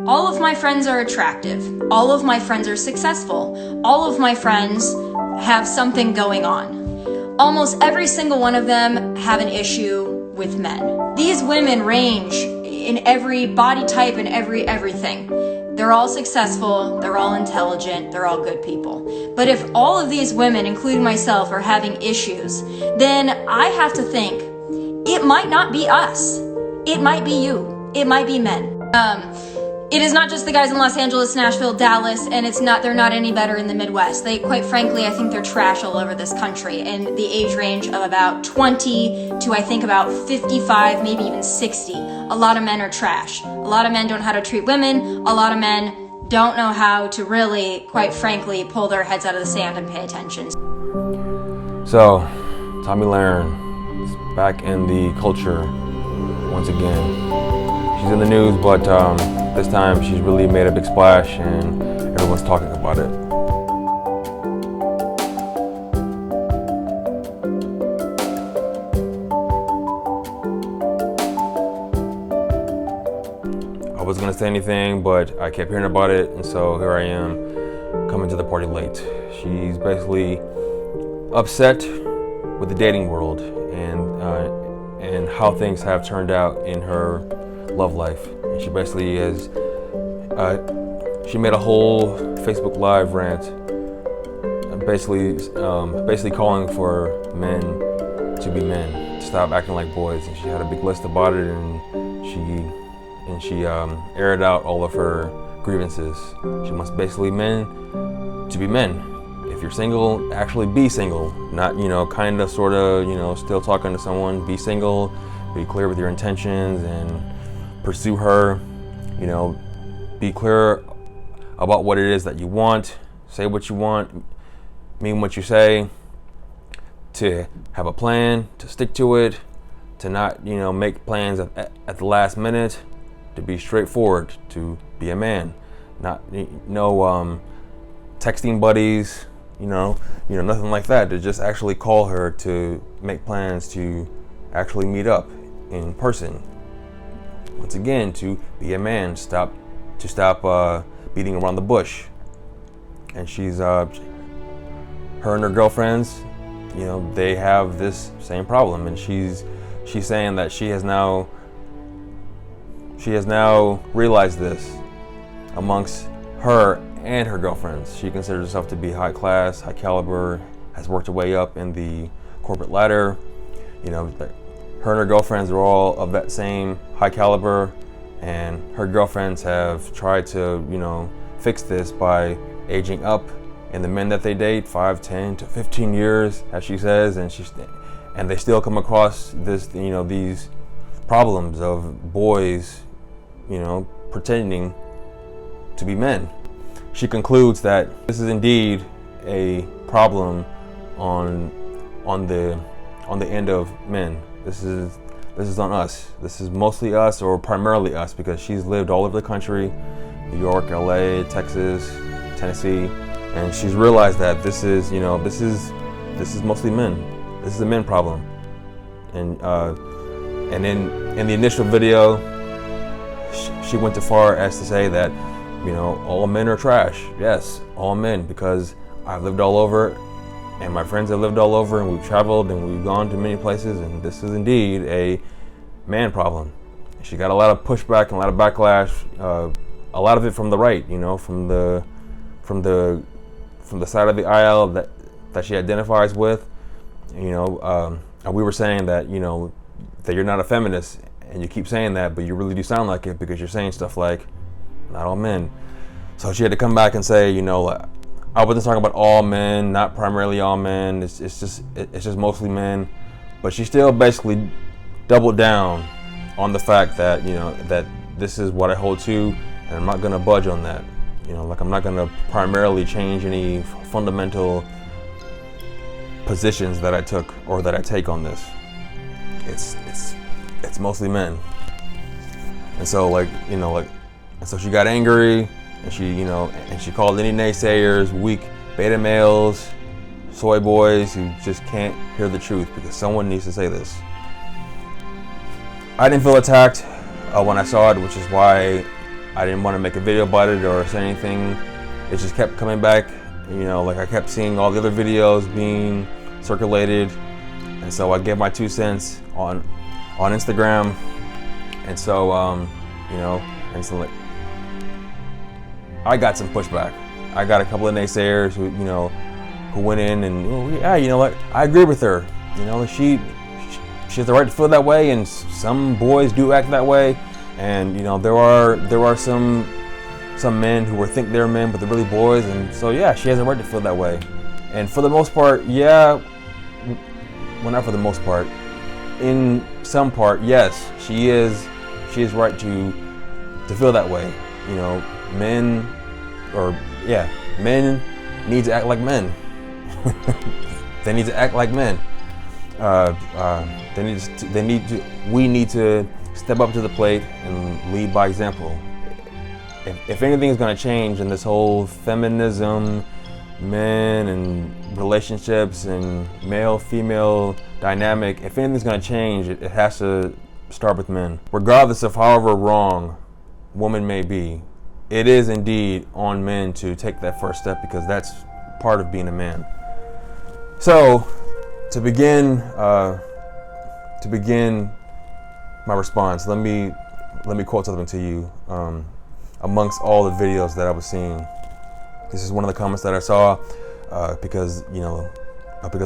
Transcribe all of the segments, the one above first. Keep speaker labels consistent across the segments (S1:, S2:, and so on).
S1: All of my friends are attractive. All of my friends are successful. All of my friends have something going on. Almost every single one of them have an issue with men. These women range in every body type and everything. They're all successful, they're all intelligent, they're all good people. But if all of these women, including myself, are having issues, then I have to think, it might not be us. It might be you. It might be men. It is not just the guys in Los Angeles, Nashville, Dallas, and they're not any better in the Midwest. They, quite frankly, I think they're trash all over this country in the age range of about 20 to I think about 55, maybe even 60. A lot of men are trash. A lot of men don't know how to treat women. A lot of men don't know how to really, quite frankly, pull their heads out of the sand and pay attention.
S2: So, Tomi Lahren is back in the culture once again. She's in the news, but this time she's really made a big splash and everyone's talking about it. I wasn't gonna say anything, but I kept hearing about it, and so here I am coming to the party late. She's basically upset with the dating world and how things have turned out in her love life. And she basically has, she made a whole Facebook Live rant, basically calling for men to be men, to stop acting like boys. And she had a big list about it, and she aired out all of her grievances. She wants basically men to be men. If you're single, actually be single. Not, kind of, sort of, still talking to someone. Be single, be clear with your intentions, and pursue her. Be clear about what it is that you want. Say what you want, mean what you say. To have a plan, to stick to it, to not, make plans at the last minute. To be straightforward, to be a man. Not, texting buddies, nothing like that. To just actually call her, to make plans to actually meet up in person. Once again, to be a man, stop beating around the bush. And she's, her and her girlfriends, they have this same problem, and she's saying that she has now realized this amongst her and her girlfriends. She considers herself to be high class, high caliber, has worked her way up in the corporate ladder. Her and her girlfriends are all of that same high caliber, and her girlfriends have tried to, fix this by aging up in the men that they date, 5, 10 to 15 years, as she says, and they still come across this, these problems of boys, pretending to be men. She concludes that this is indeed a problem on the end of men. This is on us. This is mostly us, or primarily us, because she's lived all over the country, New York, LA, Texas, Tennessee, and she's realized that this is mostly men. This is a men problem. And in the initial video, she went too far as to say that, all men are trash. Yes, all men, because I've lived all over, and my friends have lived all over, and we've traveled, and we've gone to many places, and this is indeed a man problem. She got a lot of pushback and a lot of backlash, a lot of it from the right, from the side of the aisle that she identifies with. We were saying that, that you're not a feminist, and you keep saying that, but you really do sound like it, because you're saying stuff like, not all men. So she had to come back and say, I wasn't talking about all men, not primarily all men. It's just mostly men. But she still basically doubled down on the fact that, that this is what I hold to, and I'm not gonna budge on that. I'm not gonna primarily change any fundamental positions that I took or that I take on this. It's mostly men. And so and so she got angry, and she called any naysayers weak beta males, soy boys who just can't hear the truth, because someone needs to say this. I didn't feel attacked when I saw it, which is why I didn't want to make a video about it or say anything. It just kept coming back. Like I kept seeing all the other videos being circulated, and so I gave my 2 cents on Instagram. And so instantly I got some pushback. I got a couple of naysayers who went in and, yeah, you know what, I agree with her. She has the right to feel that way, and some boys do act that way. And there are some men who think they're men but they're really boys, and so yeah, she has a right to feel that way. And for the most part, yeah, well, not for the most part, in some part, yes, she is right to feel that way. Men need to act like men. They need to act like men. We need to step up to the plate and lead by example. If anything is going to change in this whole feminism, men and relationships and male-female dynamic, if anything's going to change, it has to start with men. Regardless of however wrong woman may be, it is indeed on men to take that first step, because that's part of being a man. So, to begin my response, let me quote something to you. Amongst all the videos that I was seeing, this is one of the comments that I saw, because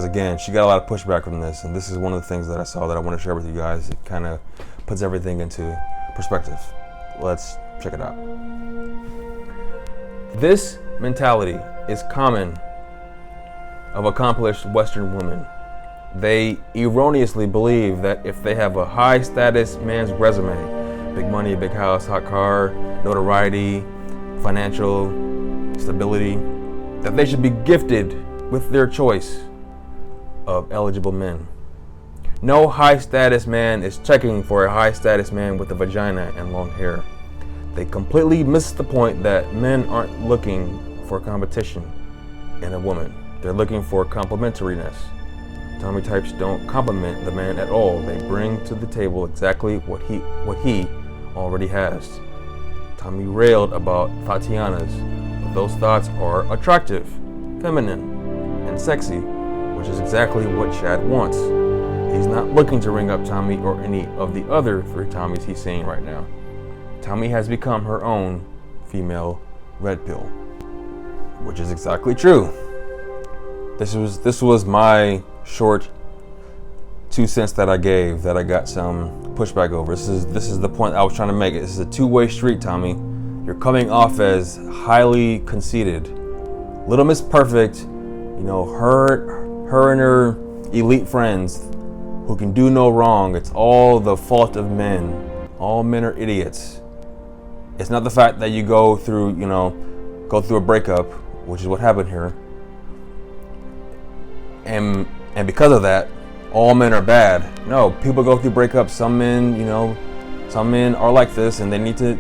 S2: again, she got a lot of pushback from this, and this is one of the things that I saw that I want to share with you guys. It kind of puts everything into perspective. Let's check it out. This mentality is common of accomplished Western women. They erroneously believe that if they have a high status man's resume, big money, big house, hot car, notoriety, financial stability, that they should be gifted with their choice of eligible men. No high status man is checking for a high status man with a vagina and long hair. They completely miss the point that men aren't looking for competition in a woman. They're looking for complementariness. Tomi types don't compliment the man at all. They bring to the table exactly what he already has. Tomi railed about Tatianas, but those thoughts are attractive, feminine, and sexy, which is exactly what Chad wants. He's not looking to ring up Tomi or any of the other 3 Tomis he's seeing right now. Tomi has become her own female red pill, which is exactly true. This was my short 2 cents that I gave that I got some pushback over. This is the point I was trying to make. This is a two-way street, Tomi. You're coming off as highly conceited. Little Miss Perfect, her and her elite friends who can do no wrong. It's all the fault of men. All men are idiots. It's not the fact that you go through a breakup, which is what happened here. And because of that, all men are bad. No, people go through breakups. Some men are like this, and they need to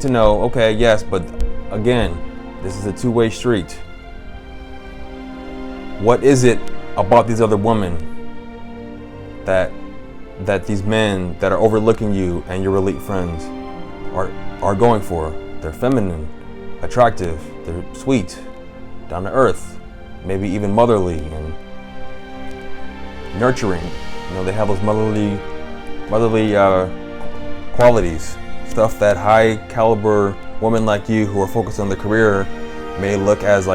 S2: know, okay, yes, but again, this is a two-way street. What is it about these other women that these men that are overlooking you and your elite friends are going for? They're feminine, attractive, they're sweet, down to earth, maybe even motherly and nurturing. They have those motherly qualities, stuff that high caliber women like you who are focused on their career may look as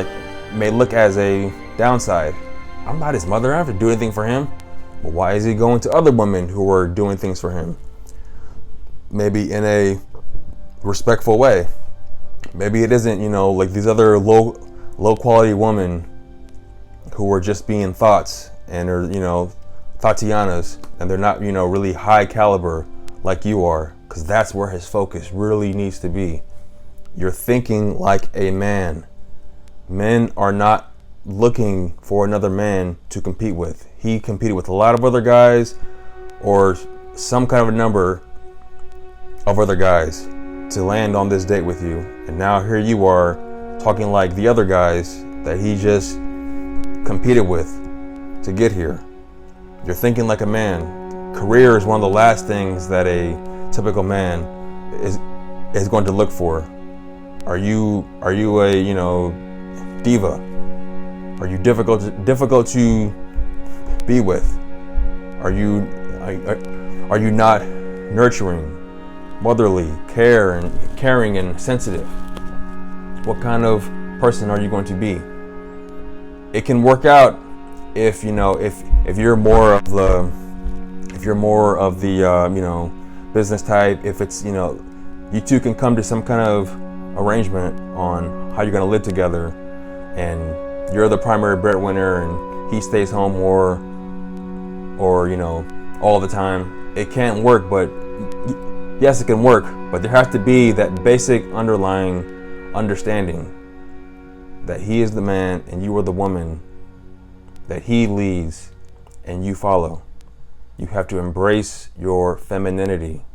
S2: a downside. I'm not his mother. I don't have to do anything for him. Well, why is he going to other women who are doing things for him? Maybe in a respectful way. Maybe it isn't, like these other low quality women who are just being thoughts and are, Tatianas, and they're not, really high caliber like you are, because that's where his focus really needs to be. You're thinking like a man. Men are not looking for another man to compete with. He competed with a lot of other guys, or some kind of a number of other guys, to land on this date with you. And now here you are talking like the other guys that he just competed with to get here. You're thinking like a man. Career is one of the last things that a typical man is going to look for. Are you a diva? Are you difficult to be with? Are you not nurturing, motherly, caring and sensitive? What kind of person are you going to be? It can work out if you're more of the business type. If it's you two can come to some kind of arrangement on how you're going to live together, and you're the primary breadwinner and he stays home more, or all the time. It can't work, but yes, it can work, but there has to be that basic underlying understanding that he is the man and you are the woman, that he leads and you follow. You have to embrace your femininity,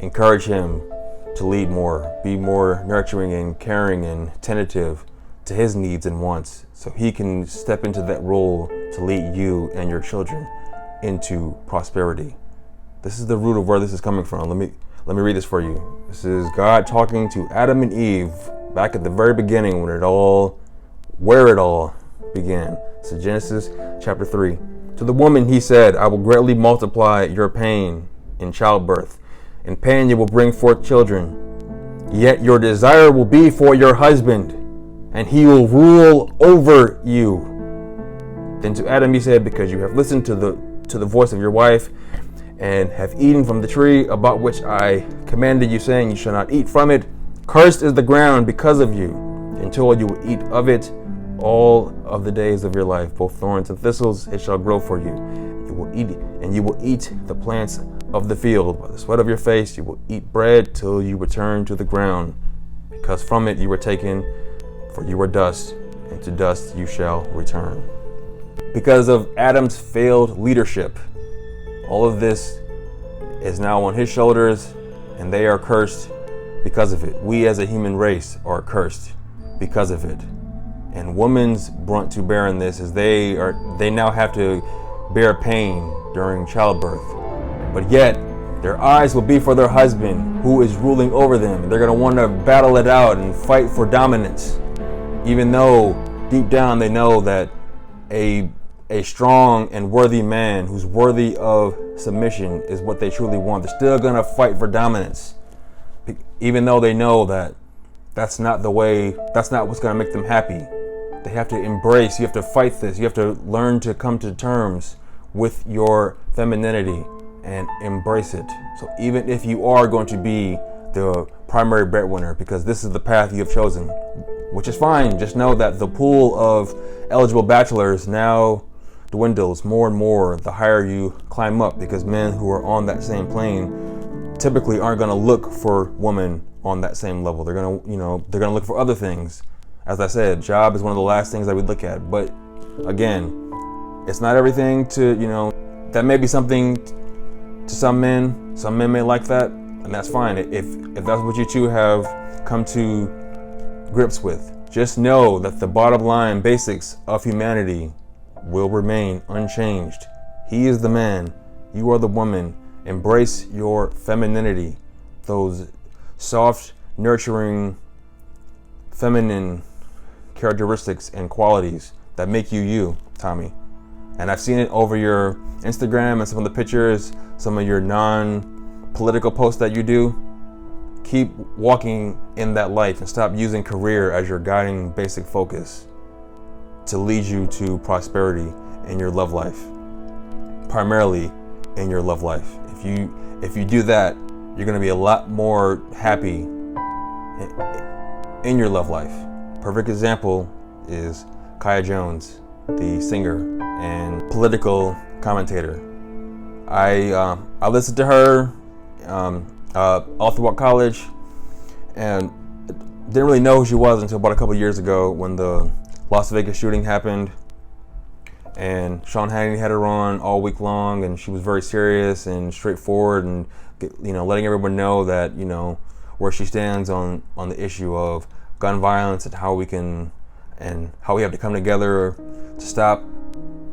S2: encourage him to lead more, be more nurturing and caring and tentative to his needs and wants, so he can step into that role to lead you and your children into prosperity. This is the root of where this is coming from. Let me read this for you. This is God talking to Adam and Eve back at the very beginning where it all began. So Genesis chapter 3. To the woman he said, I will greatly multiply your pain in childbirth. In pain you will bring forth children. Yet your desire will be for your husband, and he will rule over you. Then to Adam he said, because you have listened to the voice of your wife, and have eaten from the tree about which I commanded you, saying, you shall not eat from it. Cursed is the ground because of you, until you will eat of it all of the days of your life. Both thorns and thistles it shall grow for you. You will eat the plants of the field. By the sweat of your face you will eat bread till you return to the ground, because from it you were taken, for you are dust, and to dust you shall return. Because of Adam's failed leadership, all of this is now on his shoulders, and they are cursed because of it. We as a human race are cursed because of it. And woman's brunt to bear in this is they now have to bear pain during childbirth. But yet, their eyes will be for their husband who is ruling over them. They're going to want to battle it out and fight for dominance, even though deep down they know that a strong and worthy man who's worthy of submission is what they truly want. They're still going to fight for dominance, even though they know that that's not what's going to make them happy. They have to embrace, you have to fight this, you have to learn to come to terms with your femininity and embrace it. So even if you are going to be the primary breadwinner, because this is the path you have chosen, which is fine, just know that the pool of eligible bachelors now dwindles more and more the higher you climb up, because men who are on that same plane typically aren't going to look for women on that same level. They're going to look for other things. As I said, job is one of the last things I would look at. But again, it's not everything that may be something to some men. Some men may like that, and that's fine. If that's what you two have come to grips with, just know that the bottom line basics of humanity will remain unchanged. He is the man, you are the woman. Embrace your femininity, those soft, nurturing, feminine characteristics and qualities that make you you, Tomi. And I've seen it over your Instagram and some of the pictures, some of your non-political posts that you do. Keep walking in that life and stop using career as your guiding basic focus to lead you to prosperity in your love life, primarily in your love life. If you do that, you're going to be a lot more happy in your love life. Perfect example is Kaya Jones, the singer and political commentator. I listened to her all throughout college, and didn't really know who she was until about a couple years ago when the Las Vegas shooting happened, and Sean Hannity had her on all week long, and she was very serious and straightforward, and letting everyone know that where she stands on the issue of gun violence and how we have to come together to stop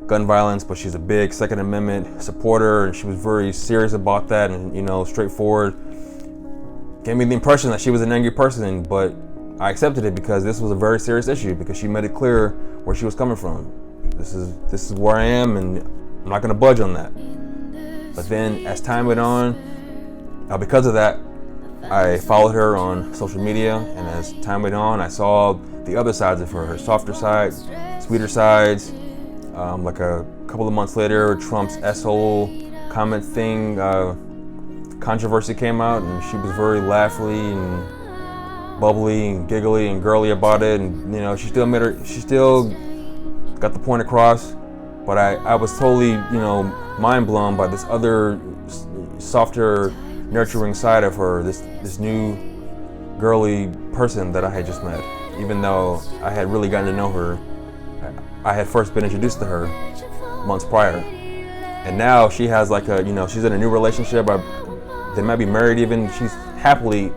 S2: gun violence. But she's a big Second Amendment supporter, and she was very serious about that, and straightforward. gave me the impression that she was an angry person, but I accepted it because this was a very serious issue, because she made it clear where she was coming from. This is where I am, and I'm not going to budge on that. But then as time went on, because of that, I followed her on social media, and as time went on, I saw the other sides of her softer side, sweeter sides. Like a couple of months later, Trump's S-hole comment thing, controversy came out, and she was very laughy and bubbly and giggly and girly about it, and she still got the point across. But I was totally mind blown by this other softer, nurturing side of her, this new girly person that I had just met. Even though I had really gotten to know her, I had first been introduced to her months prior, and now she has she's in a new relationship. They might be married even. She's happily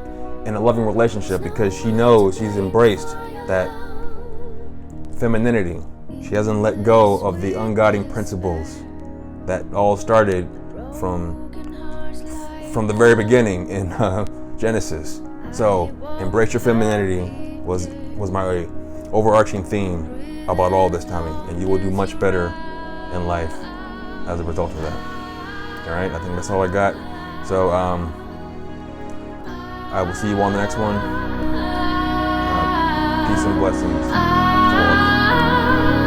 S2: in a loving relationship because she knows she's embraced that femininity. She hasn't let go of the unguiding principles that all started from the very beginning in Genesis. So embrace your femininity was my overarching theme about all this, Tommy, and you will do much better in life as a result of that. All right, I think that's all I got. So I will see you on the next one. Peace and blessings to all of you.